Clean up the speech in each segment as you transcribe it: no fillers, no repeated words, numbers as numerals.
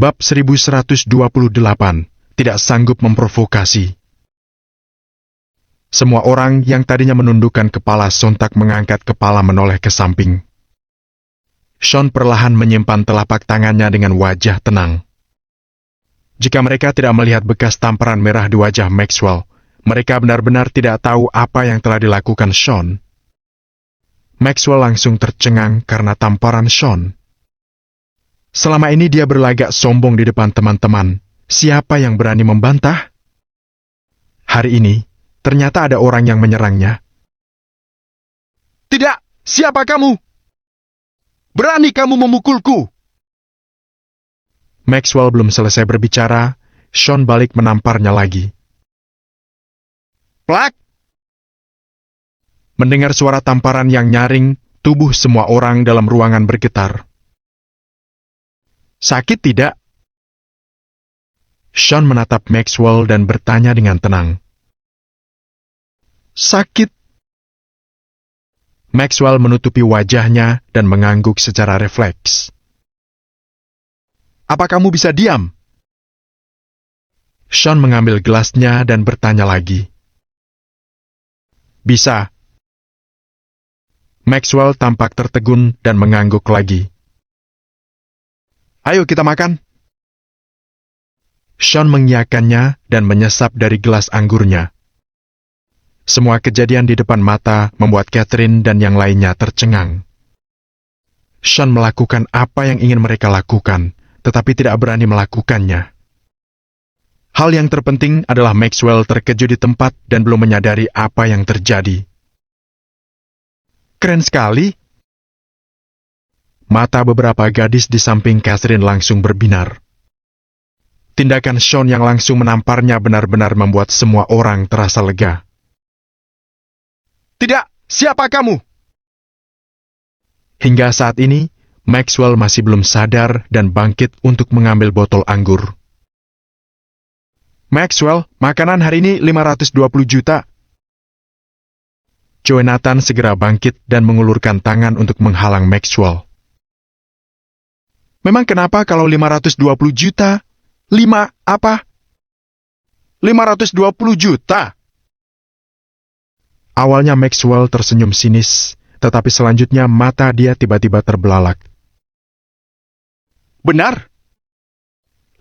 Bab 1128, tidak sanggup memprovokasi. Semua orang yang tadinya menundukkan kepala sontak mengangkat kepala menoleh ke samping. Sean perlahan menyimpan telapak tangannya dengan wajah tenang. Jika mereka tidak melihat bekas tamparan merah di wajah Maxwell, mereka benar-benar tidak tahu apa yang telah dilakukan Sean. Maxwell langsung tercengang karena tamparan Sean. Selama ini dia berlagak sombong di depan teman-teman. Siapa yang berani membantah? Hari ini, ternyata ada orang yang menyerangnya. Tidak! Siapa kamu? Berani kamu memukulku? Maxwell belum selesai berbicara, Sean balik menamparnya lagi. Plak! Mendengar suara tamparan yang nyaring, tubuh semua orang dalam ruangan bergetar. Sakit tidak? Sean menatap Maxwell dan bertanya dengan tenang. Sakit. Maxwell menutupi wajahnya dan mengangguk secara refleks. Apa kamu bisa diam? Sean mengambil gelasnya dan bertanya lagi. Bisa. Maxwell tampak tertegun dan mengangguk lagi. Ayo kita makan. Sean mengiyakannya dan menyesap dari gelas anggurnya. Semua kejadian di depan mata membuat Catherine dan yang lainnya tercengang. Sean melakukan apa yang ingin mereka lakukan, tetapi tidak berani melakukannya. Hal yang terpenting adalah Maxwell terkejut di tempat dan belum menyadari apa yang terjadi. Keren sekali. Mata beberapa gadis di samping Catherine langsung berbinar. Tindakan Sean yang langsung menamparnya benar-benar membuat semua orang terasa lega. Tidak! Siapa kamu? Hingga saat ini, Maxwell masih belum sadar dan bangkit untuk mengambil botol anggur. Maxwell, makanan hari ini 520 juta. Jonathan segera bangkit dan mengulurkan tangan untuk menghalang Maxwell. Memang kenapa kalau 520 juta? 5 apa? 520 juta? Awalnya Maxwell tersenyum sinis, tetapi selanjutnya mata dia tiba-tiba terbelalak. Benar?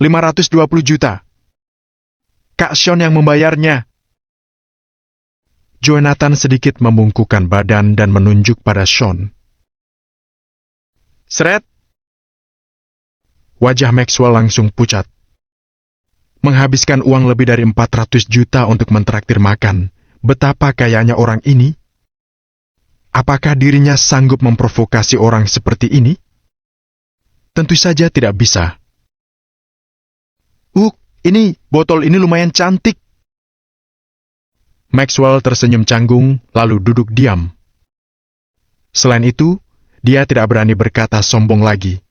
520 juta. Kak Sean yang membayarnya. Jonathan sedikit membungkukkan badan dan menunjuk pada Sean. Seret. Wajah Maxwell langsung pucat. Menghabiskan uang lebih dari 400 juta untuk mentraktir makan. Betapa kayanya orang ini? Apakah dirinya sanggup memprovokasi orang seperti ini? Tentu saja tidak bisa. Ini, botol ini lumayan cantik. Maxwell tersenyum canggung, lalu duduk diam. Selain itu, dia tidak berani berkata sombong lagi.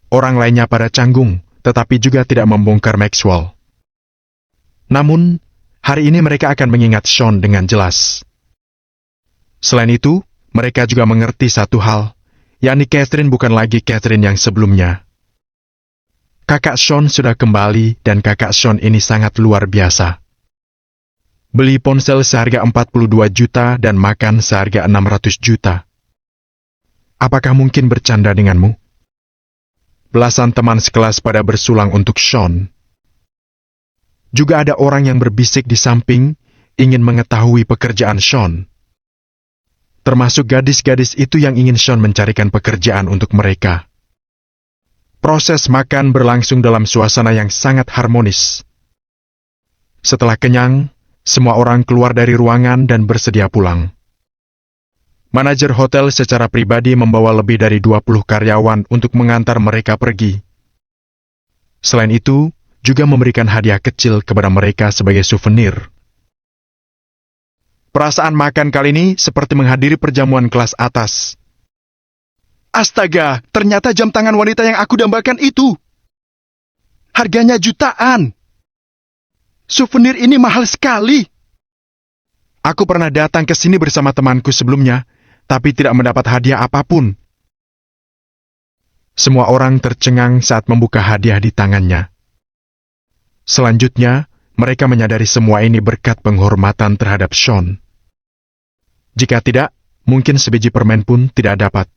Orang lainnya pada canggung, tetapi juga tidak membongkar Maxwell. Namun, hari ini mereka akan mengingat Sean dengan jelas. Selain itu, mereka juga mengerti satu hal, yakni Catherine bukan lagi Catherine yang sebelumnya. Kakak Sean sudah kembali dan kakak Sean ini sangat luar biasa. Beli ponsel seharga 42 juta dan makan seharga 600 juta. Apakah mungkin bercanda denganmu? Belasan teman sekelas pada bersulang untuk Sean. Juga ada orang yang berbisik di samping, ingin mengetahui pekerjaan Sean. Termasuk gadis-gadis itu yang ingin Sean mencarikan pekerjaan untuk mereka. Proses makan berlangsung dalam suasana yang sangat harmonis. Setelah kenyang, semua orang keluar dari ruangan dan bersedia pulang. Manajer hotel secara pribadi membawa lebih dari 20 karyawan untuk mengantar mereka pergi. Selain itu, juga memberikan hadiah kecil kepada mereka sebagai souvenir. Perasaan makan kali ini seperti menghadiri perjamuan kelas atas. Astaga, ternyata jam tangan wanita yang aku dambakan itu. Harganya jutaan. Souvenir ini mahal sekali. Aku pernah datang ke sini bersama temanku sebelumnya, tapi tidak mendapat hadiah apapun. Semua orang tercengang saat membuka hadiah di tangannya. Selanjutnya, mereka menyadari semua ini berkat penghormatan terhadap Sean. Jika tidak, mungkin sebiji permen pun tidak dapat.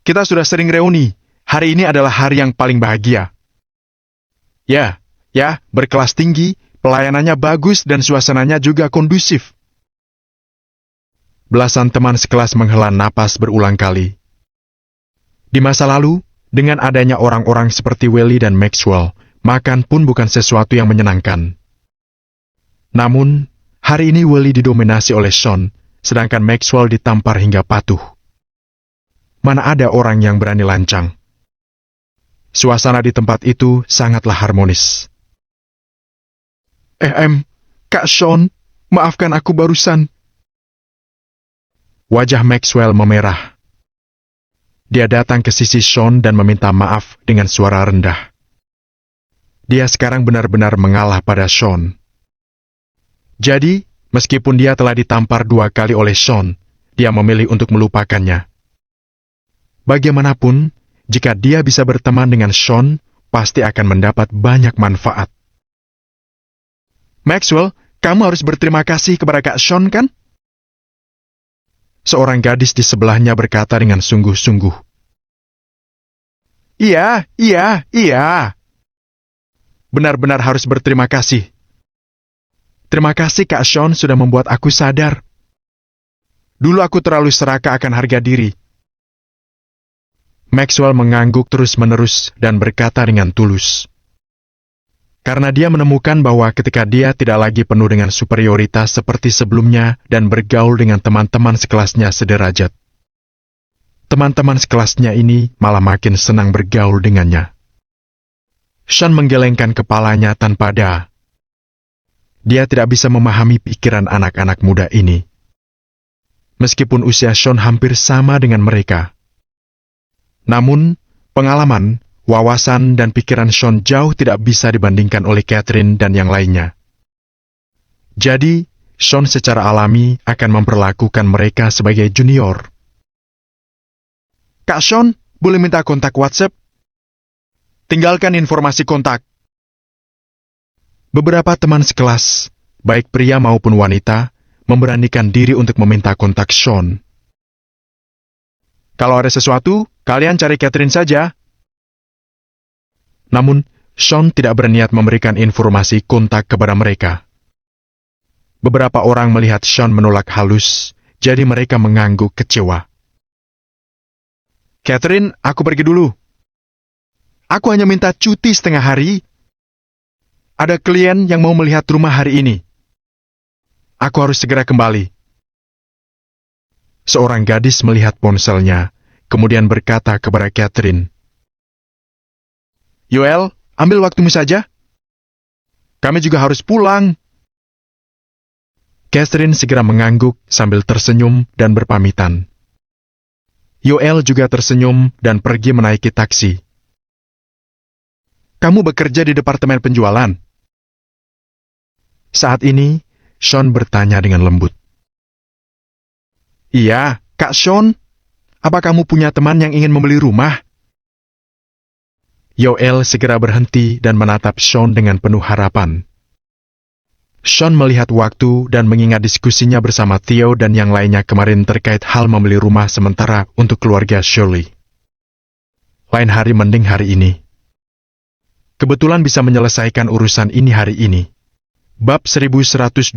Kita sudah sering reuni. Hari ini adalah hari yang paling bahagia. Ya, berkelas tinggi, pelayanannya bagus dan suasananya juga kondusif. Belasan teman sekelas menghela napas berulang kali. Di masa lalu, dengan adanya orang-orang seperti Welly dan Maxwell, makan pun bukan sesuatu yang menyenangkan. Namun, hari ini Welly didominasi oleh Sean, sedangkan Maxwell ditampar hingga patuh. Mana ada orang yang berani lancang. Suasana di tempat itu sangatlah harmonis. Kak Sean, maafkan aku barusan. Wajah Maxwell memerah. Dia datang ke sisi Sean dan meminta maaf dengan suara rendah. Dia sekarang benar-benar mengalah pada Sean. Jadi, meskipun dia telah ditampar 2 kali oleh Sean, dia memilih untuk melupakannya. Bagaimanapun, jika dia bisa berteman dengan Sean, pasti akan mendapat banyak manfaat. Maxwell, kamu harus berterima kasih kepada Kak Sean, kan? Seorang gadis di sebelahnya berkata dengan sungguh-sungguh. Iya. Benar-benar harus berterima kasih. Terima kasih Kak Sean sudah membuat aku sadar. Dulu aku terlalu serakah akan harga diri. Maxwell mengangguk terus-menerus dan berkata dengan tulus. Karena dia menemukan bahwa ketika dia tidak lagi penuh dengan superioritas seperti sebelumnya dan bergaul dengan teman-teman sekelasnya sederajat. Teman-teman sekelasnya ini malah makin senang bergaul dengannya. Sean menggelengkan kepalanya tanpa daya. Dia tidak bisa memahami pikiran anak-anak muda ini. Meskipun usia Sean hampir sama dengan mereka. Namun, pengalaman, wawasan, dan pikiran Sean jauh tidak bisa dibandingkan oleh Catherine dan yang lainnya. Jadi, Sean secara alami akan memperlakukan mereka sebagai junior. Kak Sean, boleh minta kontak WhatsApp? Tinggalkan informasi kontak. Beberapa teman sekelas, baik pria maupun wanita, memberanikan diri untuk meminta kontak Sean. Kalau ada sesuatu, kalian cari Catherine saja. Namun, Sean tidak berniat memberikan informasi kontak kepada mereka. Beberapa orang melihat Sean menolak halus, jadi mereka mengangguk kecewa. Catherine, aku pergi dulu. Aku hanya minta cuti setengah hari. Ada klien yang mau melihat rumah hari ini. Aku harus segera kembali. Seorang gadis melihat ponselnya, kemudian berkata kepada Catherine. Yoel, ambil waktumu saja. Kami juga harus pulang. Catherine segera mengangguk sambil tersenyum dan berpamitan. Yoel juga tersenyum dan pergi menaiki taksi. Kamu bekerja di departemen penjualan? Saat ini, Sean bertanya dengan lembut. Iya, Kak Sean. Apa kamu punya teman yang ingin membeli rumah? Yoel segera berhenti dan menatap Sean dengan penuh harapan. Sean melihat waktu dan mengingat diskusinya bersama Theo dan yang lainnya kemarin terkait hal membeli rumah sementara untuk keluarga Shirley. Lain hari mending hari ini. Kebetulan bisa menyelesaikan urusan ini hari ini. Bab 1129,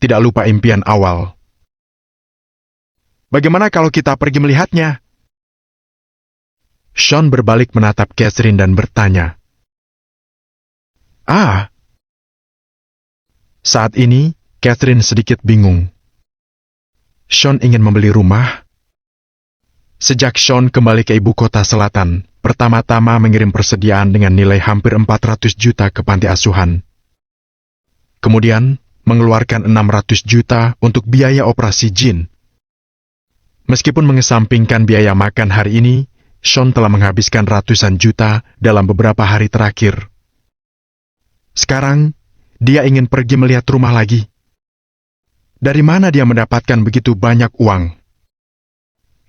tidak lupa impian awal. Bagaimana kalau kita pergi melihatnya? Sean berbalik menatap Catherine dan bertanya. Saat ini, Catherine sedikit bingung. Sean ingin membeli rumah? Sejak Sean kembali ke ibu kota selatan, pertama-tama mengirim persediaan dengan nilai hampir 400 juta ke panti asuhan. Kemudian, mengeluarkan 600 juta untuk biaya operasi Jin. Meskipun mengesampingkan biaya makan hari ini, Sean telah menghabiskan ratusan juta dalam beberapa hari terakhir. Sekarang, dia ingin pergi melihat rumah lagi. Dari mana dia mendapatkan begitu banyak uang?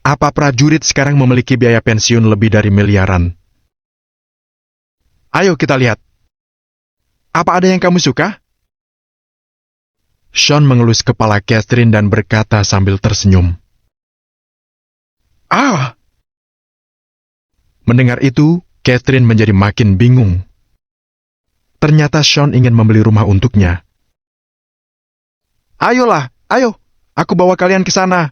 Apa prajurit sekarang memiliki biaya pensiun lebih dari miliaran? Ayo kita lihat. Apa ada yang kamu suka? Sean mengelus kepala Catherine dan berkata sambil tersenyum. Ah! Mendengar itu, Catherine menjadi makin bingung. Ternyata Sean ingin membeli rumah untuknya. Ayolah, ayo, aku bawa kalian ke sana.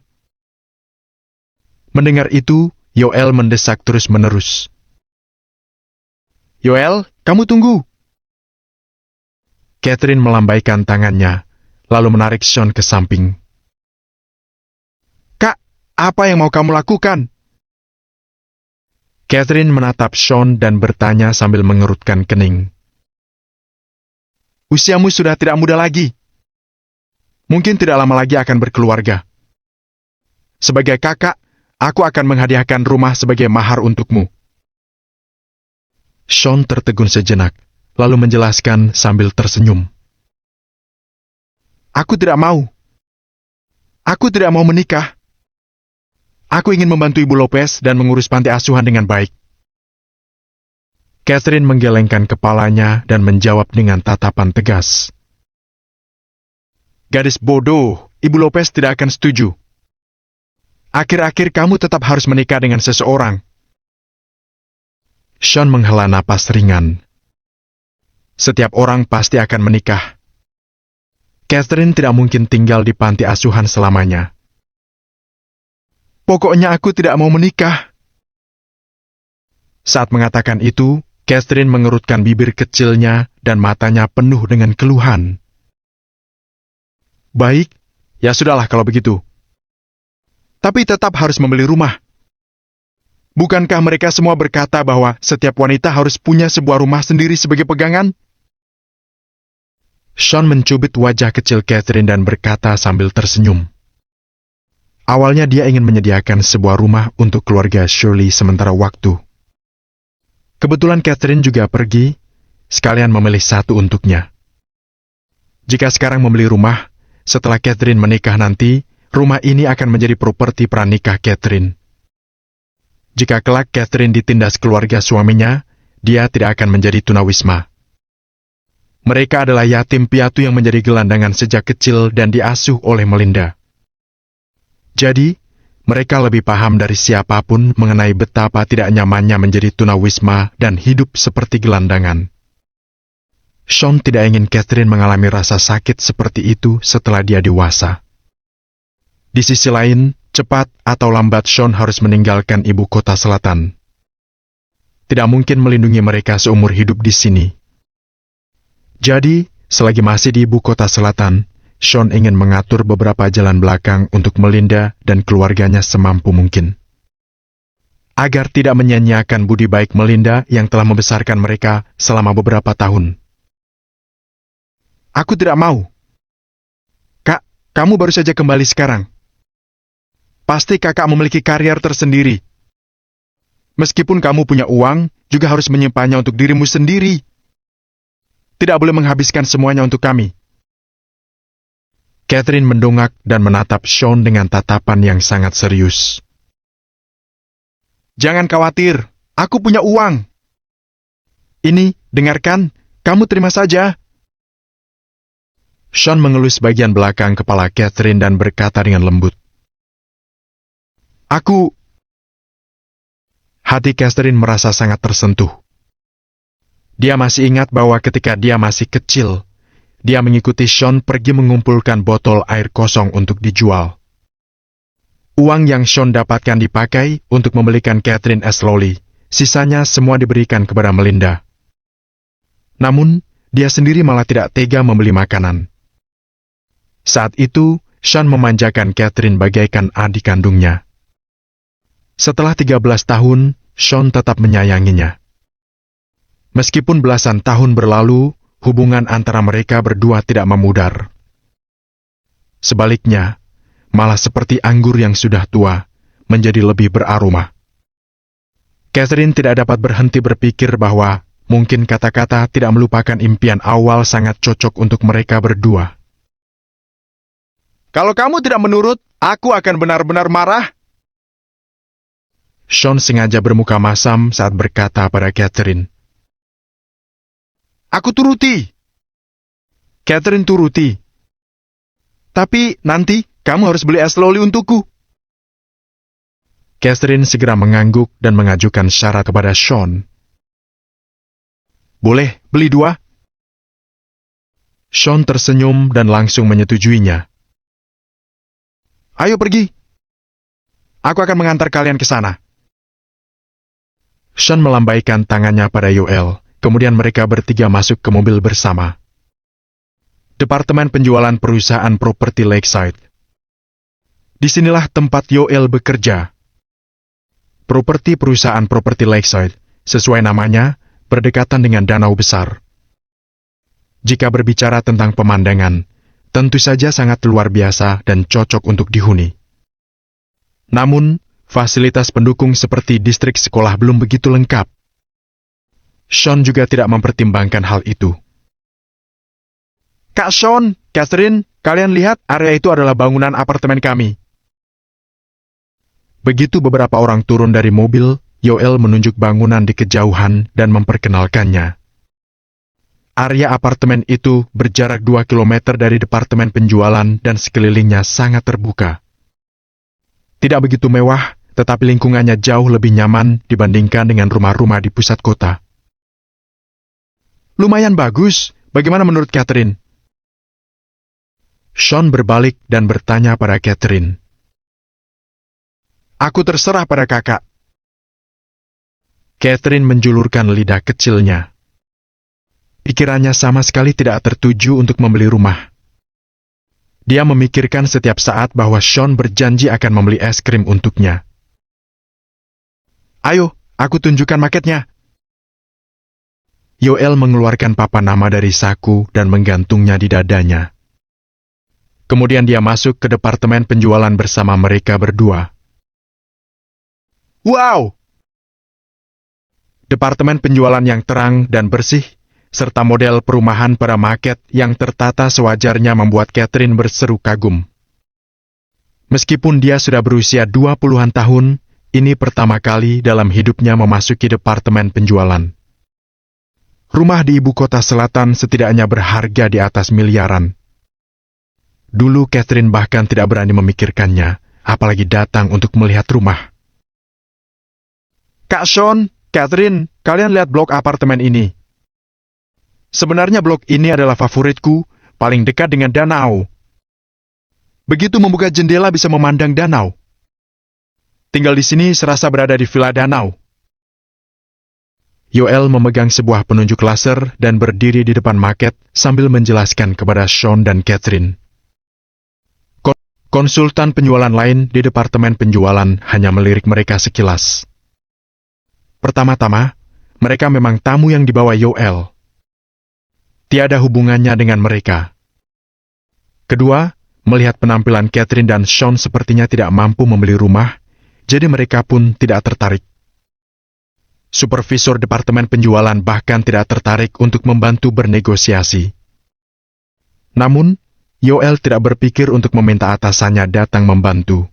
Mendengar itu, Yoel mendesak terus-menerus. Yoel, kamu tunggu. Catherine melambaikan tangannya, lalu menarik Sean ke samping. Kak, apa yang mau kamu lakukan? Catherine menatap Sean dan bertanya sambil mengerutkan kening. Usiamu sudah tidak muda lagi. Mungkin tidak lama lagi akan berkeluarga. Sebagai kakak, aku akan menghadiahkan rumah sebagai mahar untukmu. Sean tertegun sejenak, lalu menjelaskan sambil tersenyum. Aku tidak mau. Aku tidak mau menikah. Aku ingin membantu Ibu Lopez dan mengurus panti asuhan dengan baik. Catherine menggelengkan kepalanya dan menjawab dengan tatapan tegas. Gadis bodoh, Ibu Lopez tidak akan setuju. Akhir-akhir kamu tetap harus menikah dengan seseorang. Sean menghela napas ringan. Setiap orang pasti akan menikah. Catherine tidak mungkin tinggal di panti asuhan selamanya. Pokoknya aku tidak mau menikah. Saat mengatakan itu, Catherine mengerutkan bibir kecilnya dan matanya penuh dengan keluhan. Baik, ya sudahlah kalau begitu. Tapi tetap harus membeli rumah. Bukankah mereka semua berkata bahwa setiap wanita harus punya sebuah rumah sendiri sebagai pegangan? Sean mencubit wajah kecil Catherine dan berkata sambil tersenyum. Awalnya dia ingin menyediakan sebuah rumah untuk keluarga Shirley sementara waktu. Kebetulan Catherine juga pergi, sekalian memilih satu untuknya. Jika sekarang membeli rumah, setelah Catherine menikah nanti, rumah ini akan menjadi properti pranikah Catherine. Jika kelak Catherine ditindas keluarga suaminya, dia tidak akan menjadi tunawisma. Mereka adalah yatim piatu yang menjadi gelandangan sejak kecil dan diasuh oleh Melinda. Jadi, mereka lebih paham dari siapapun mengenai betapa tidak nyamannya menjadi tunawisma dan hidup seperti gelandangan. Sean tidak ingin Catherine mengalami rasa sakit seperti itu setelah dia dewasa. Di sisi lain, cepat atau lambat Sean harus meninggalkan ibu kota selatan. Tidak mungkin melindungi mereka seumur hidup di sini. Jadi, selagi masih di ibu kota selatan, Sean ingin mengatur beberapa jalan belakang untuk Melinda dan keluarganya semampu mungkin. Agar tidak menyia-nyiakan budi baik Melinda yang telah membesarkan mereka selama beberapa tahun. Aku tidak mau. Kak, kamu baru saja kembali sekarang. Pasti kakak memiliki karier tersendiri. Meskipun kamu punya uang, juga harus menyimpannya untuk dirimu sendiri. Tidak boleh menghabiskan semuanya untuk kami. Catherine mendongak dan menatap Sean dengan tatapan yang sangat serius. Jangan khawatir, aku punya uang. Ini, dengarkan, kamu terima saja. Sean mengelus bagian belakang kepala Catherine dan berkata dengan lembut. Hati Catherine merasa sangat tersentuh. Dia masih ingat bahwa ketika dia masih kecil, dia mengikuti Sean pergi mengumpulkan botol air kosong untuk dijual. Uang yang Sean dapatkan dipakai untuk membelikan Catherine es loli, sisanya semua diberikan kepada Melinda. Namun, dia sendiri malah tidak tega membeli makanan. Saat itu, Sean memanjakan Catherine bagaikan adik kandungnya. Setelah 13 tahun, Sean tetap menyayanginya. Meskipun belasan tahun berlalu, hubungan antara mereka berdua tidak memudar. Sebaliknya, malah seperti anggur yang sudah tua, menjadi lebih beraroma. Catherine tidak dapat berhenti berpikir bahwa mungkin kata-kata tidak melupakan impian awal sangat cocok untuk mereka berdua. Kalau kamu tidak menurut, aku akan benar-benar marah. Sean sengaja bermuka masam saat berkata pada Catherine. Aku turuti. Catherine turuti. Tapi nanti kamu harus beli es loli untukku. Catherine segera mengangguk dan mengajukan syarat kepada Sean. Boleh beli 2? Sean tersenyum dan langsung menyetujuinya. Ayo pergi. Aku akan mengantar kalian ke sana. Sean melambaikan tangannya pada Yoel, kemudian mereka bertiga masuk ke mobil bersama. Departemen penjualan perusahaan properti Lakeside. Disinilah tempat Yoel bekerja. Properti perusahaan properti Lakeside, sesuai namanya, berdekatan dengan danau besar. Jika berbicara tentang pemandangan, tentu saja sangat luar biasa dan cocok untuk dihuni. Namun, fasilitas pendukung seperti distrik sekolah belum begitu lengkap. Sean juga tidak mempertimbangkan hal itu. Kak Sean, Catherine, kalian lihat area itu adalah bangunan apartemen kami. Begitu beberapa orang turun dari mobil, Yoel menunjuk bangunan di kejauhan dan memperkenalkannya. Area apartemen itu berjarak 2 km dari departemen penjualan dan sekelilingnya sangat terbuka. Tidak begitu mewah, tetapi lingkungannya jauh lebih nyaman dibandingkan dengan rumah-rumah di pusat kota. Lumayan bagus, bagaimana menurut Catherine? Sean berbalik dan bertanya pada Catherine. Aku terserah pada kakak. Catherine menjulurkan lidah kecilnya. Pikirannya sama sekali tidak tertuju untuk membeli rumah. Dia memikirkan setiap saat bahwa Sean berjanji akan membeli es krim untuknya. Ayo, aku tunjukkan maketnya. Yoel mengeluarkan papan nama dari saku dan menggantungnya di dadanya. Kemudian dia masuk ke departemen penjualan bersama mereka berdua. Wow! Departemen penjualan yang terang dan bersih, serta model perumahan pada maket yang tertata sewajarnya membuat Catherine berseru kagum. Meskipun dia sudah berusia 20-an tahun, ini pertama kali dalam hidupnya memasuki departemen penjualan. Rumah di ibu kota selatan setidaknya berharga di atas miliaran. Dulu Catherine bahkan tidak berani memikirkannya, apalagi datang untuk melihat rumah. Kak Sean, Catherine, kalian lihat blok apartemen ini. Sebenarnya blok ini adalah favoritku, paling dekat dengan danau. Begitu membuka jendela bisa memandang danau. Tinggal di sini serasa berada di villa danau. Yoel memegang sebuah penunjuk laser dan berdiri di depan maket sambil menjelaskan kepada Sean dan Catherine. Konsultan penjualan lain di departemen penjualan hanya melirik mereka sekilas. Pertama-tama, mereka memang tamu yang dibawa Yoel. Tiada hubungannya dengan mereka. Kedua, melihat penampilan Catherine dan Sean sepertinya tidak mampu membeli rumah, jadi mereka pun tidak tertarik. Supervisor departemen penjualan bahkan tidak tertarik untuk membantu bernegosiasi. Namun, Yoel tidak berpikir untuk meminta atasannya datang membantu.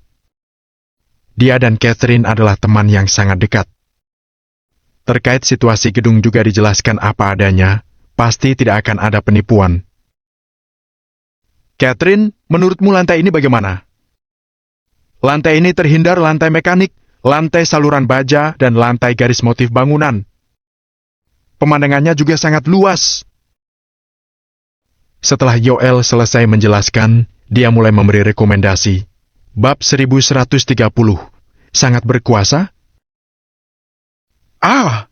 Dia dan Catherine adalah teman yang sangat dekat. Terkait situasi gedung juga dijelaskan apa adanya, pasti tidak akan ada penipuan. Catherine, menurutmu lantai ini bagaimana? Lantai ini terhindar lantai mekanik, lantai saluran baja, dan lantai garis motif bangunan. Pemandangannya juga sangat luas. Setelah Yoel selesai menjelaskan, dia mulai memberi rekomendasi. Bab 1130, sangat berkuasa? Ah!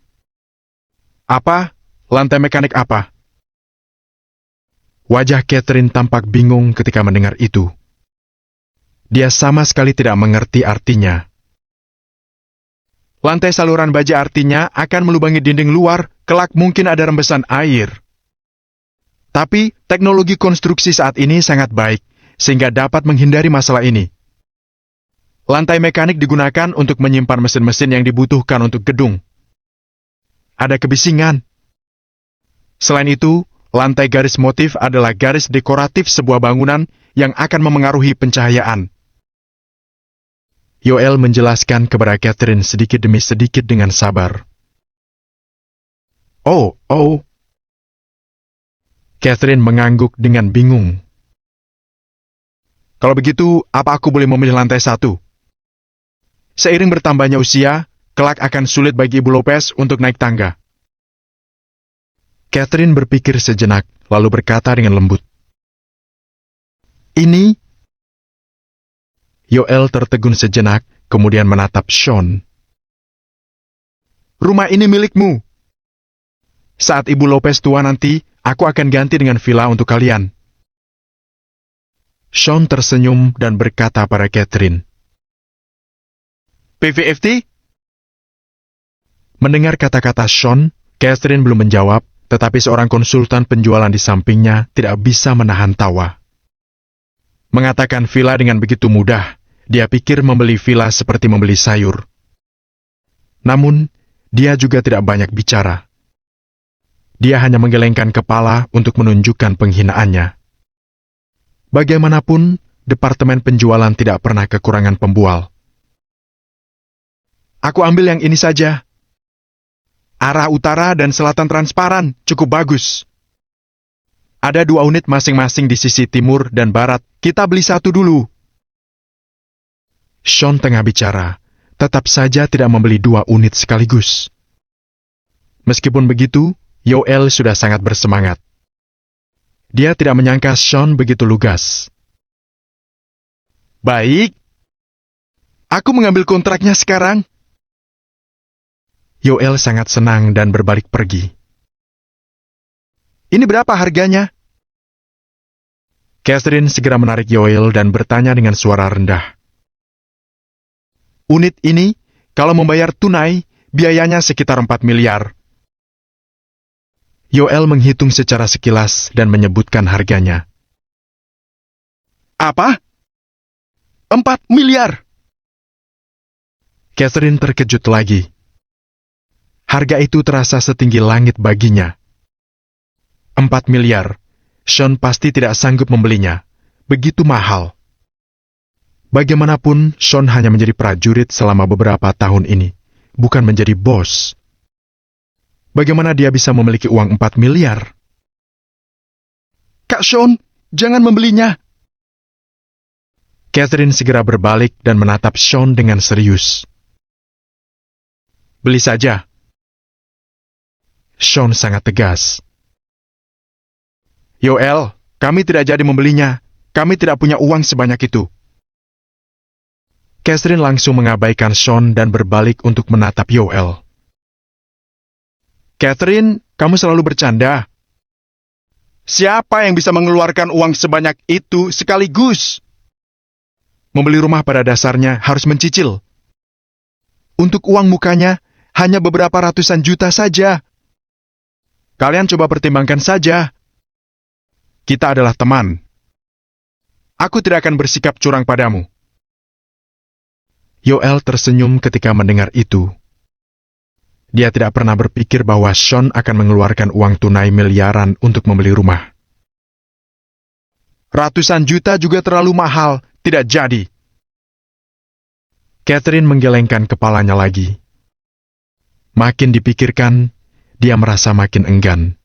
Apa? Lantai mekanik apa? Wajah Catherine tampak bingung ketika mendengar itu. Dia sama sekali tidak mengerti artinya. Lantai saluran baja artinya akan melubangi dinding luar, kelak mungkin ada rembesan air. Tapi, teknologi konstruksi saat ini sangat baik, sehingga dapat menghindari masalah ini. Lantai mekanik digunakan untuk menyimpan mesin-mesin yang dibutuhkan untuk gedung. Ada kebisingan. Selain itu, lantai garis motif adalah garis dekoratif sebuah bangunan yang akan memengaruhi pencahayaan. Yoel menjelaskan kepada Catherine sedikit demi sedikit dengan sabar. Oh. Catherine mengangguk dengan bingung. Kalau begitu, apa aku boleh memilih lantai 1? Seiring bertambahnya usia, kelak akan sulit bagi Ibu Lopez untuk naik tangga. Catherine berpikir sejenak, lalu berkata dengan lembut. Ini? Yoel tertegun sejenak, kemudian menatap Sean. Rumah ini milikmu. Saat Ibu Lopez tua nanti, aku akan ganti dengan villa untuk kalian. Sean tersenyum dan berkata pada Catherine. PVFT? Mendengar kata-kata Sean, Catherine belum menjawab, tetapi seorang konsultan penjualan di sampingnya tidak bisa menahan tawa. Mengatakan villa dengan begitu mudah, dia pikir membeli villa seperti membeli sayur. Namun, dia juga tidak banyak bicara. Dia hanya menggelengkan kepala untuk menunjukkan penghinaannya. Bagaimanapun, departemen penjualan tidak pernah kekurangan pembual. Aku ambil yang ini saja. Arah utara dan selatan transparan, cukup bagus. Ada 2 unit masing-masing di sisi timur dan barat, kita beli 1 dulu. Sean tengah bicara, tetap saja tidak membeli 2 unit sekaligus. Meskipun begitu, Yoel sudah sangat bersemangat. Dia tidak menyangka Sean begitu lugas. Baik. Aku mengambil kontraknya sekarang. Yoel sangat senang dan berbalik pergi. Ini berapa harganya? Catherine segera menarik Yoel dan bertanya dengan suara rendah. Unit ini, kalau membayar tunai, biayanya sekitar 4 miliar. Yoel menghitung secara sekilas dan menyebutkan harganya. Apa? 4 miliar? Catherine terkejut lagi. Harga itu terasa setinggi langit baginya. 4 miliar. Sean pasti tidak sanggup membelinya. Begitu mahal. Bagaimanapun, Sean hanya menjadi prajurit selama beberapa tahun ini, bukan menjadi bos. Bagaimana dia bisa memiliki uang 4 miliar? Kak Sean, jangan membelinya. Catherine segera berbalik dan menatap Sean dengan serius. Beli saja. Sean sangat tegas. Yoel, kami tidak jadi membelinya. Kami tidak punya uang sebanyak itu. Catherine langsung mengabaikan Sean dan berbalik untuk menatap Yoel. Catherine, kamu selalu bercanda. Siapa yang bisa mengeluarkan uang sebanyak itu sekaligus? Membeli rumah pada dasarnya harus mencicil. Untuk uang mukanya, hanya beberapa ratusan juta saja. Kalian coba pertimbangkan saja. Kita adalah teman. Aku tidak akan bersikap curang padamu. Yoel tersenyum ketika mendengar itu. Dia tidak pernah berpikir bahwa Sean akan mengeluarkan uang tunai miliaran untuk membeli rumah. Ratusan juta juga terlalu mahal, tidak jadi. Catherine menggelengkan kepalanya lagi. Makin dipikirkan, dia merasa makin enggan.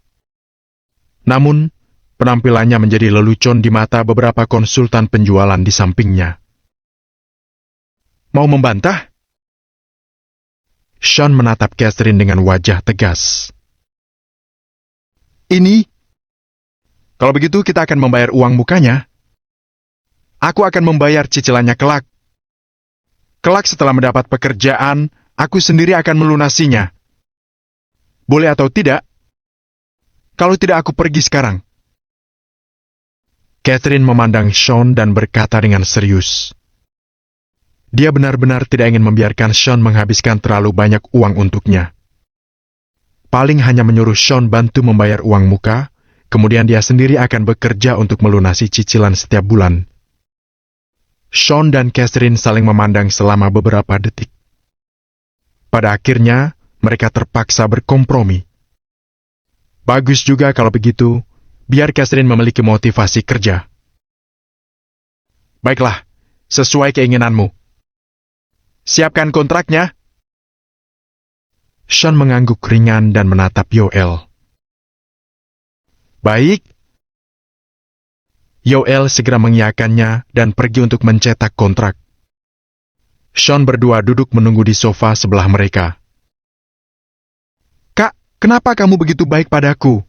Namun, penampilannya menjadi lelucon di mata beberapa konsultan penjualan di sampingnya. Mau membantah? Sean menatap Catherine dengan wajah tegas. Ini? Kalau begitu kita akan membayar uang mukanya. Aku akan membayar cicilannya kelak. Kelak setelah mendapat pekerjaan, aku sendiri akan melunasinya. Boleh atau tidak? Kalau tidak aku pergi sekarang. Catherine memandang Sean dan berkata dengan serius. Dia benar-benar tidak ingin membiarkan Sean menghabiskan terlalu banyak uang untuknya. Paling hanya menyuruh Sean bantu membayar uang muka, kemudian dia sendiri akan bekerja untuk melunasi cicilan setiap bulan. Sean dan Catherine saling memandang selama beberapa detik. Pada akhirnya, mereka terpaksa berkompromi. Bagus juga kalau begitu, biar Catherine memiliki motivasi kerja. Baiklah, sesuai keinginanmu. siapkan kontraknya. Sean mengangguk ringan dan menatap Yoel. Baik. Yoel segera mengiyakannya dan pergi untuk mencetak kontrak. Sean berdua duduk menunggu di sofa sebelah mereka. Kak, kenapa kamu begitu baik padaku?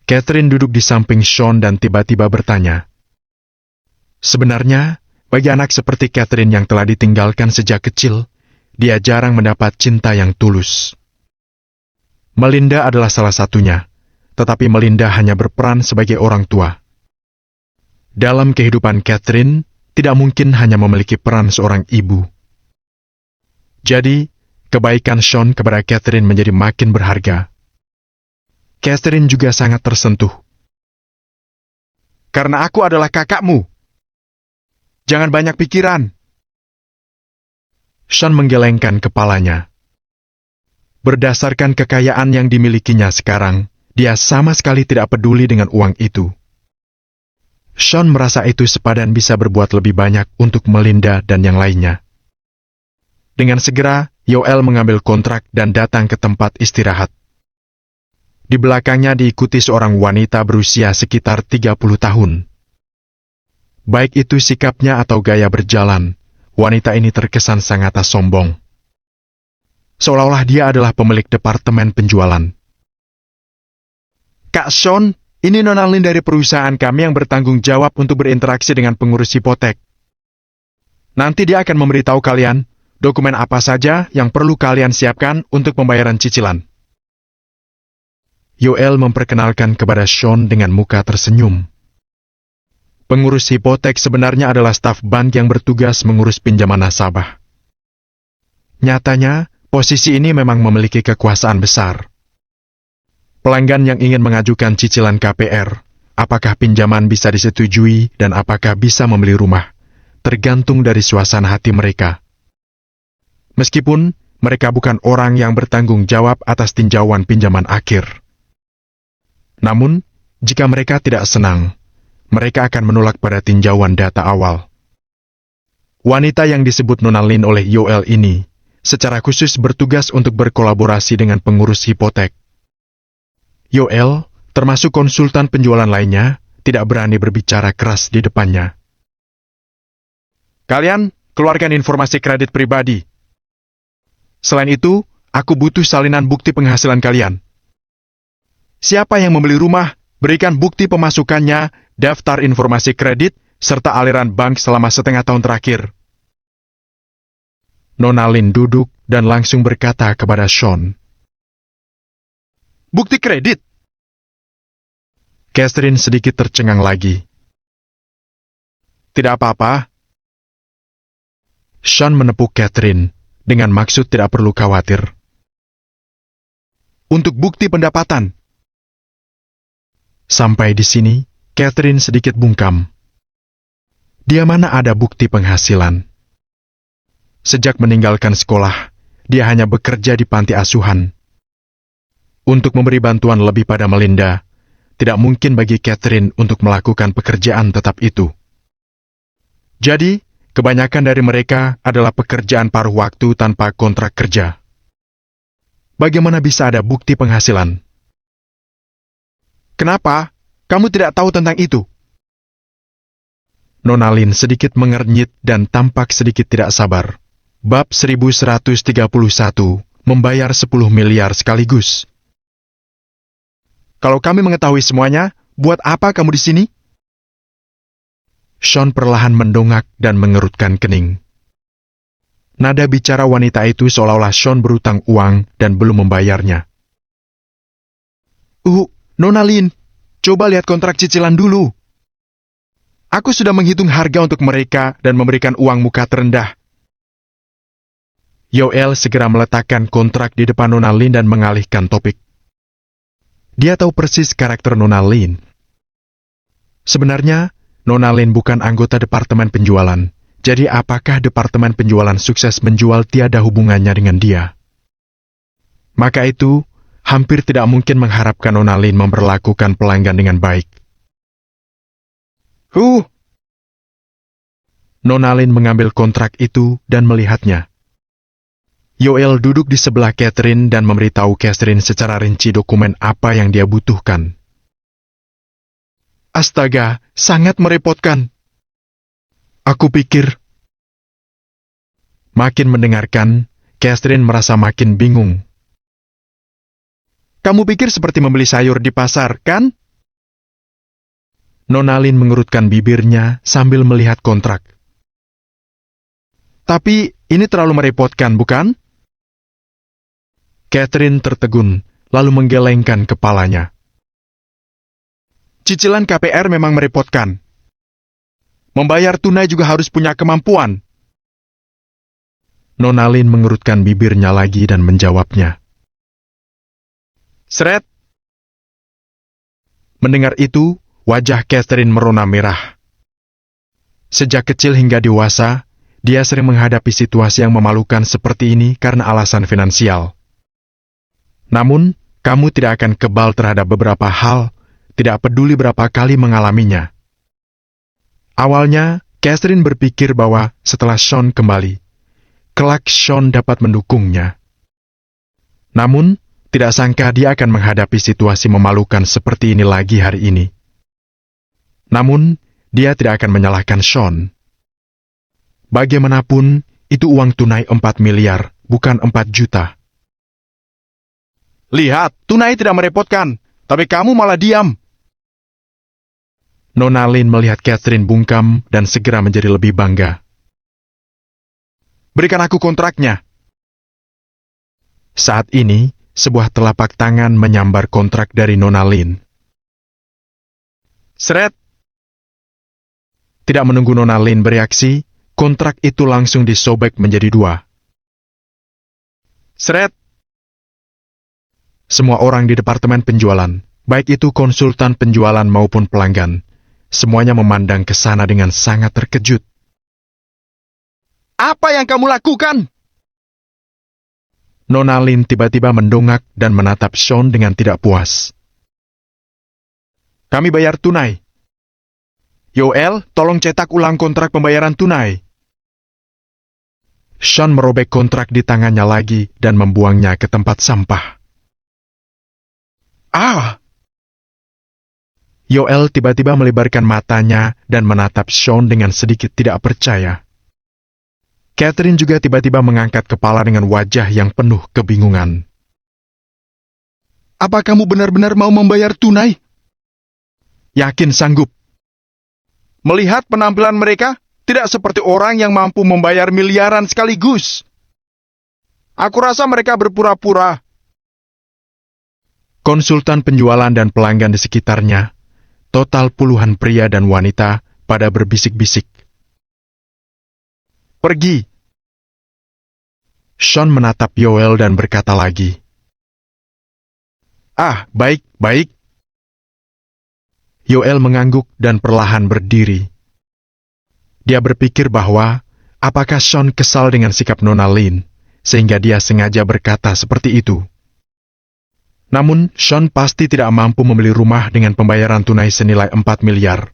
Catherine duduk di samping Sean dan tiba-tiba bertanya. Sebenarnya, bagi anak seperti Catherine yang telah ditinggalkan sejak kecil, dia jarang mendapat cinta yang tulus. Melinda adalah salah satunya, tetapi Melinda hanya berperan sebagai orang tua. Dalam kehidupan Catherine, tidak mungkin hanya memiliki peran seorang ibu. Jadi, kebaikan Sean kepada Catherine menjadi makin berharga. Catherine juga sangat tersentuh. Karena aku adalah kakakmu. Jangan banyak pikiran. Sean menggelengkan kepalanya. Berdasarkan kekayaan yang dimilikinya sekarang, dia sama sekali tidak peduli dengan uang itu. Sean merasa itu sepadan bisa berbuat lebih banyak untuk Melinda dan yang lainnya. Dengan segera, Yoel mengambil kontrak dan datang ke tempat istirahat. Di belakangnya diikuti seorang wanita berusia sekitar 30 tahun. Baik itu sikapnya atau gaya berjalan, wanita ini terkesan sangat sombong. Seolah-olah dia adalah pemilik departemen penjualan. Kak Sean, ini Nona Lin dari perusahaan kami yang bertanggung jawab untuk berinteraksi dengan pengurus hipotek. Nanti dia akan memberitahu kalian dokumen apa saja yang perlu kalian siapkan untuk pembayaran cicilan. Yoel memperkenalkan kepada Sean dengan muka tersenyum. Pengurus hipotek sebenarnya adalah staf bank yang bertugas mengurus pinjaman nasabah. Nyatanya, posisi ini memang memiliki kekuasaan besar. Pelanggan yang ingin mengajukan cicilan KPR, apakah pinjaman bisa disetujui dan apakah bisa membeli rumah, tergantung dari suasana hati mereka. Meskipun mereka bukan orang yang bertanggung jawab atas tinjauan pinjaman akhir. Namun, jika mereka tidak senang, mereka akan menolak pada tinjauan data awal. Wanita yang disebut Nona Lin oleh Yoel ini, secara khusus bertugas untuk berkolaborasi dengan pengurus hipotek. Yoel, termasuk konsultan penjualan lainnya, tidak berani berbicara keras di depannya. Kalian, keluarkan informasi kredit pribadi. Selain itu, aku butuh salinan bukti penghasilan kalian. Siapa yang membeli rumah, berikan bukti pemasukannya, daftar informasi kredit, serta aliran bank selama setengah tahun terakhir. Nona Lin duduk dan langsung berkata kepada Sean. Bukti kredit? Catherine sedikit tercengang lagi. Tidak apa-apa. Sean menepuk Catherine dengan maksud tidak perlu khawatir. Untuk bukti pendapatan. Sampai di sini, Catherine sedikit bungkam. Dia mana ada bukti penghasilan? Sejak meninggalkan sekolah, dia hanya bekerja di panti asuhan. Untuk memberi bantuan lebih pada Melinda, tidak mungkin bagi Catherine untuk melakukan pekerjaan tetap itu. Jadi, kebanyakan dari mereka adalah pekerjaan paruh waktu tanpa kontrak kerja. Bagaimana bisa ada bukti penghasilan? Kenapa? Kamu tidak tahu tentang itu? Nona Lin sedikit mengernyit dan tampak sedikit tidak sabar. Bab 1131, membayar 10 miliar sekaligus. Kalau kami mengetahui semuanya, buat apa kamu di sini? Sean perlahan mendongak dan mengerutkan kening. Nada bicara wanita itu seolah-olah Sean berutang uang dan belum membayarnya. Nona Lin, coba lihat kontrak cicilan dulu. Aku sudah menghitung harga untuk mereka dan memberikan uang muka terendah. Yoel segera meletakkan kontrak di depan Nona Lin dan mengalihkan topik. Dia tahu persis karakter Nona Lin. Sebenarnya, Nona Lin bukan anggota departemen penjualan, jadi apakah departemen penjualan sukses menjual tiada hubungannya dengan dia? Maka itu, hampir tidak mungkin mengharapkan Nona Lin memperlakukan pelanggan dengan baik. Nona Lin mengambil kontrak itu dan melihatnya. Yoel duduk di sebelah Catherine dan memberitahu Catherine secara rinci dokumen apa yang dia butuhkan. Astaga, sangat merepotkan. Aku pikir. Makin mendengarkan, Catherine merasa makin bingung. Kamu pikir seperti membeli sayur di pasar, kan? Nona Lin mengerutkan bibirnya sambil melihat kontrak. Tapi ini terlalu merepotkan, bukan? Catherine tertegun, lalu menggelengkan kepalanya. Cicilan KPR memang merepotkan. Membayar tunai juga harus punya kemampuan. Nona Lin mengerutkan bibirnya lagi dan menjawabnya. Seret. Mendengar itu, wajah Catherine merona merah. Sejak kecil hingga dewasa, dia sering menghadapi situasi yang memalukan seperti ini karena alasan finansial. Namun, kamu tidak akan kebal terhadap beberapa hal, tidak peduli berapa kali mengalaminya. Awalnya, Catherine berpikir bahwa setelah Sean kembali, kelak Sean dapat mendukungnya. Namun, tidak sangka dia akan menghadapi situasi memalukan seperti ini lagi hari ini. Namun, dia tidak akan menyalahkan Sean. Bagaimanapun, itu uang tunai 4 miliar, bukan 4 juta. Lihat, tunai tidak merepotkan, tapi kamu malah diam. Nona Lin melihat Catherine bungkam dan segera menjadi lebih bangga. Berikan aku kontraknya. Saat ini, sebuah telapak tangan menyambar kontrak dari Nona Lin. Seret. Tidak menunggu Nona Lin bereaksi, kontrak itu langsung disobek menjadi 2. Seret. Semua orang di departemen penjualan, baik itu konsultan penjualan maupun pelanggan, semuanya memandang ke sana dengan sangat terkejut. Apa yang kamu lakukan? Nona Lin tiba-tiba mendongak dan menatap Sean dengan tidak puas. Kami bayar tunai. Yoel, tolong cetak ulang kontrak pembayaran tunai. Sean merobek kontrak di tangannya lagi dan membuangnya ke tempat sampah. Ah! Yoel tiba-tiba melebarkan matanya dan menatap Sean dengan sedikit tidak percaya. Catherine juga tiba-tiba mengangkat kepala dengan wajah yang penuh kebingungan. Apa kamu benar-benar mau membayar tunai? Yakin sanggup? Melihat penampilan mereka, tidak seperti orang yang mampu membayar miliaran sekaligus. Aku rasa mereka berpura-pura. Konsultan penjualan dan pelanggan di sekitarnya, total puluhan pria dan wanita, pada berbisik-bisik. Pergi. Sean menatap Yoel dan berkata lagi. Ah, baik. Yoel mengangguk dan perlahan berdiri. Dia berpikir bahwa, apakah Sean kesal dengan sikap Nona Lin, sehingga dia sengaja berkata seperti itu. Namun, Sean pasti tidak mampu membeli rumah dengan pembayaran tunai senilai 4 miliar.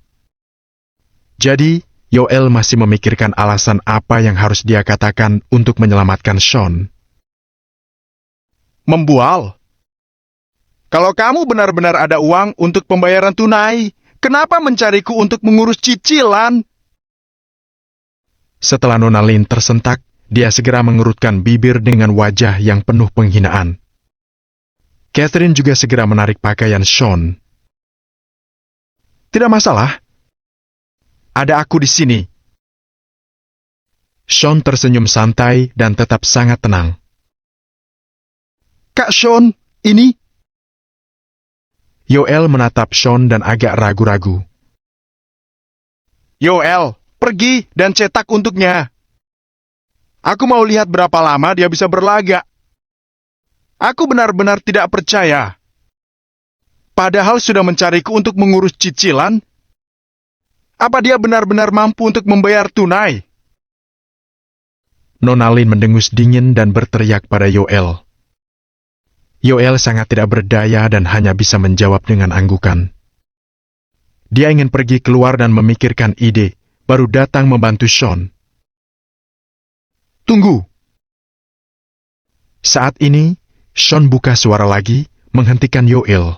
Jadi, Yoel masih memikirkan alasan apa yang harus dia katakan untuk menyelamatkan Sean. Membual. Kalau kamu benar-benar ada uang untuk pembayaran tunai, kenapa mencariku untuk mengurus cicilan? Setelah Nona Lin tersentak, dia segera mengerutkan bibir dengan wajah yang penuh penghinaan. Catherine juga segera menarik pakaian Sean. Tidak masalah. Ada aku di sini. Sean tersenyum santai dan tetap sangat tenang. Kak Sean, ini... Yoel menatap Sean dan agak ragu-ragu. Yoel, pergi dan cetak untuknya. Aku mau lihat berapa lama dia bisa berlaga. Aku benar-benar tidak percaya. Padahal sudah mencariku untuk mengurus cicilan. Apa dia benar-benar mampu untuk membayar tunai? Nona Lin mendengus dingin dan berteriak pada Yoel. Yoel sangat tidak berdaya dan hanya bisa menjawab dengan anggukan. Dia ingin pergi keluar dan memikirkan ide baru datang membantu Sean. Tunggu. Saat ini, Sean buka suara lagi, menghentikan Yoel.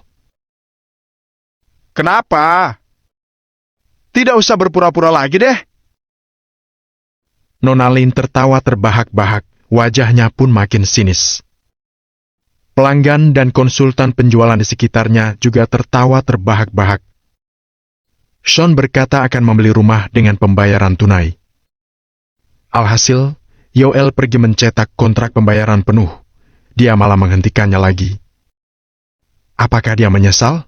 Kenapa? Tidak usah berpura-pura lagi deh. Nona Lin tertawa terbahak-bahak, wajahnya pun makin sinis. Pelanggan dan konsultan penjualan di sekitarnya juga tertawa terbahak-bahak. Sean berkata akan membeli rumah dengan pembayaran tunai. Alhasil, Yoel pergi mencetak kontrak pembayaran penuh. Dia malah menghentikannya lagi. Apakah dia menyesal?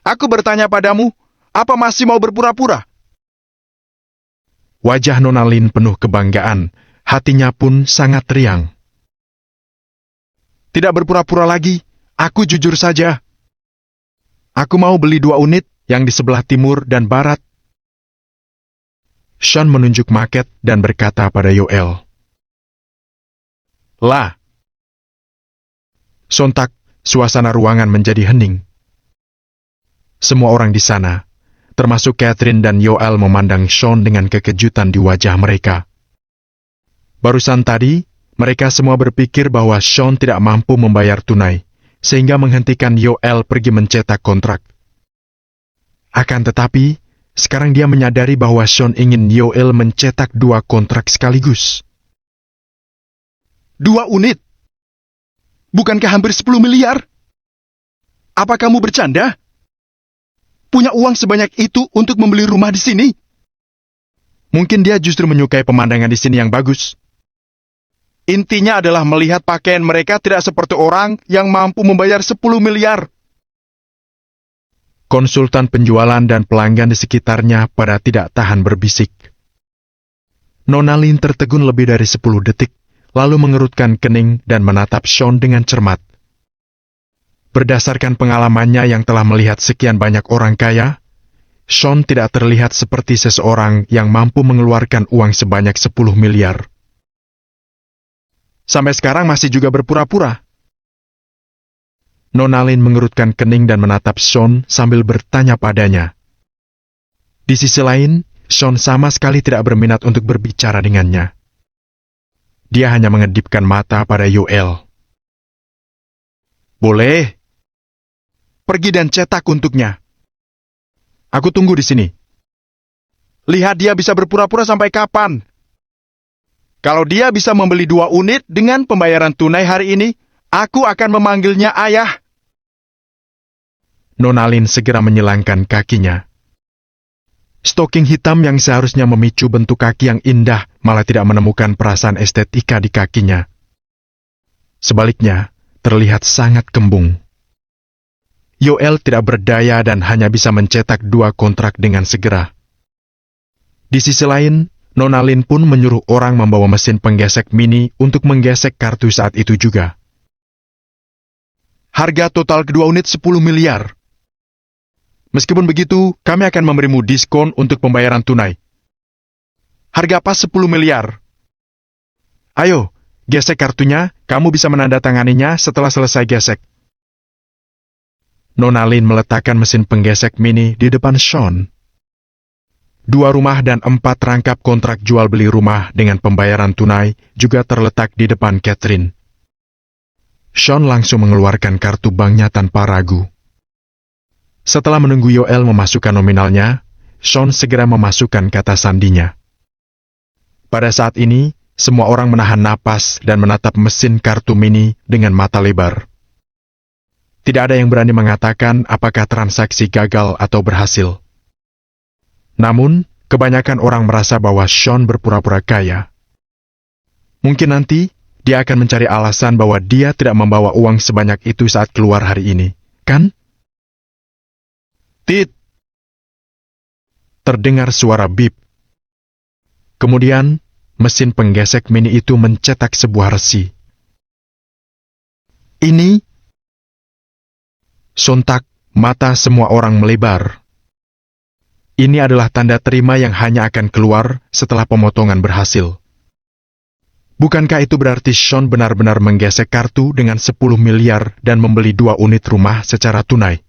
Aku bertanya padamu, apa masih mau berpura-pura? Wajah Nona Lin penuh kebanggaan, hatinya pun sangat riang. Tidak berpura-pura lagi, aku jujur saja. Aku mau beli 2 unit yang di sebelah timur dan barat. Sean menunjuk market dan berkata pada Yoel. Lah. Sontak, suasana ruangan menjadi hening. Semua orang di sana, termasuk Catherine dan Yoel, memandang Sean dengan kekejutan di wajah mereka. Barusan tadi, mereka semua berpikir bahwa Sean tidak mampu membayar tunai, sehingga menghentikan Yoel pergi mencetak kontrak. Akan tetapi, sekarang dia menyadari bahwa Sean ingin Yoel mencetak 2 kontrak sekaligus. 2 unit? Bukankah hampir 10 miliar? Apa kamu bercanda? Punya uang sebanyak itu untuk membeli rumah di sini? Mungkin dia justru menyukai pemandangan di sini yang bagus. Intinya adalah melihat pakaian mereka tidak seperti orang yang mampu membayar 10 miliar. Konsultan penjualan dan pelanggan di sekitarnya pada tidak tahan berbisik. Nona Lin tertegun lebih dari 10 detik, lalu mengerutkan kening dan menatap Sean dengan cermat. Berdasarkan pengalamannya yang telah melihat sekian banyak orang kaya, Sean tidak terlihat seperti seseorang yang mampu mengeluarkan uang sebanyak 10 miliar. Sampai sekarang masih juga berpura-pura. Nona Lin mengerutkan kening dan menatap Sean sambil bertanya padanya. Di sisi lain, Sean sama sekali tidak berminat untuk berbicara dengannya. Dia hanya mengedipkan mata pada Yoel. Boleh. Pergi dan cetak untuknya. Aku tunggu di sini. Lihat dia bisa berpura-pura sampai kapan. Kalau dia bisa membeli 2 unit dengan pembayaran tunai hari ini, aku akan memanggilnya ayah. Nona Lin segera menyilangkan kakinya. Stoking hitam yang seharusnya memicu bentuk kaki yang indah malah tidak menemukan perasaan estetika di kakinya. Sebaliknya, terlihat sangat kembung. Yoel tidak berdaya dan hanya bisa mencetak 2 kontrak dengan segera. Di sisi lain, Nona Lin pun menyuruh orang membawa mesin penggesek mini untuk menggesek kartu saat itu juga. Harga total kedua unit 10 miliar. Meskipun begitu, kami akan memberimu diskon untuk pembayaran tunai. Harga pas 10 miliar. Ayo, gesek kartunya, kamu bisa menandatanganinya setelah selesai gesek. Nona Lin meletakkan mesin penggesek mini di depan Sean. 2 rumah dan 4 rangkap kontrak jual beli rumah dengan pembayaran tunai juga terletak di depan Catherine. Sean langsung mengeluarkan kartu banknya tanpa ragu. Setelah menunggu Yoel memasukkan nominalnya, Sean segera memasukkan kata sandinya. Pada saat ini, semua orang menahan napas dan menatap mesin kartu mini dengan mata lebar. Tidak ada yang berani mengatakan apakah transaksi gagal atau berhasil. Namun, kebanyakan orang merasa bahwa Sean berpura-pura kaya. Mungkin nanti, dia akan mencari alasan bahwa dia tidak membawa uang sebanyak itu saat keluar hari ini, kan? Tit! Terdengar suara bip. Kemudian, mesin penggesek mini itu mencetak sebuah resi. Ini? Sontak, mata semua orang melebar. Ini adalah tanda terima yang hanya akan keluar setelah pemotongan berhasil. Bukankah itu berarti Sean benar-benar menggesek kartu dengan 10 miliar dan membeli 2 unit rumah secara tunai?